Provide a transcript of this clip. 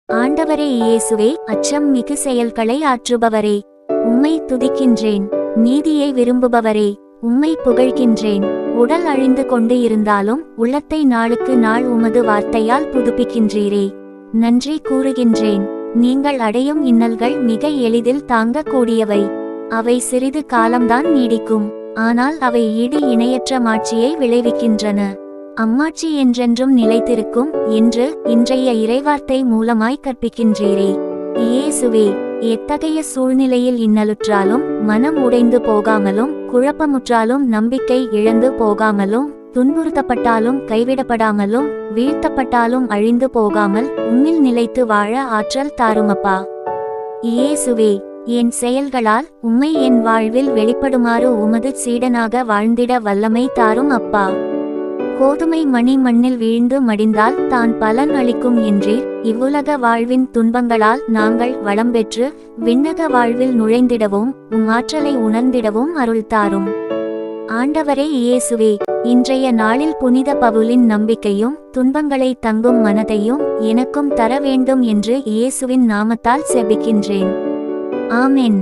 ஆண்டவரே இயேசுவே, அச்சம் மிகு செயல்களை ஆற்றுபவரே, உம்மை துதிக்கின்றேன். நீதியை விரும்புபவரே, உம்மை புகழ்கின்றேன். உடல் அழிந்து கொண்டு இருந்தாலும் உள்ளத்தை நாளுக்கு நாள் உமது வார்த்தையால் புதுப்பிக்கின்றீரே, நன்றி கூறுகின்றேன். நீங்கள் அடையும் இன்னல்கள் மிக எளிதில் தாங்கக்கூடியவை. அவை சிறிது காலம்தான் நீடிக்கும், ஆனால் அவை ஈடு இணையற்ற மாட்சியை விளைவிக்கின்றன. அம்மாட்சி என்றென்றும் நிலைத்திருக்கும் என்று இன்றைய இறைவார்த்தை மூலமாய் கற்பிக்கின்றீரே. இயேசுவே, எத்தகைய சூழ்நிலையில் இன்னலுற்றாலும் மனம் உடைந்து போகாமலும், குழப்பமுற்றாலும் நம்பிக்கை இழந்து போகாமலும், துன்புறுத்தப்பட்டாலும் கைவிடப்படாமலும், வீழ்த்தப்பட்டாலும் அழிந்து போகாமல் உம்மில் நிலைத்து வாழ ஆற்றல் தாருமப்பா. இயேசுவே, என் செயல்களால் உம்மை என் வாழ்வில் வெளிப்படுமாறு உமது சீடனாக வாழ்ந்திட வல்லமை தாரும் அப்பா. கோதுமை மணி மண்ணில் வீழ்ந்து மடிந்தால் தான் பலன் அளிக்கும் என்றீர். இவ்வுலக வாழ்வின் துன்பங்களால் நாங்கள் வளம் பெற்று விண்ணக வாழ்வில் நுழைந்திடவும் உம் ஆற்றலை உணர்ந்திடவும் அருள் தாரும். ஆண்டவரே இயேசுவே, இன்றைய நாளில் புனித பவுலின் நம்பிக்கையும் துன்பங்களை தங்கும் மனதையும் எனக்கும் தர வேண்டும் என்று இயேசுவின் நாமத்தால் செபிக்கின்றேன். ஆமென்.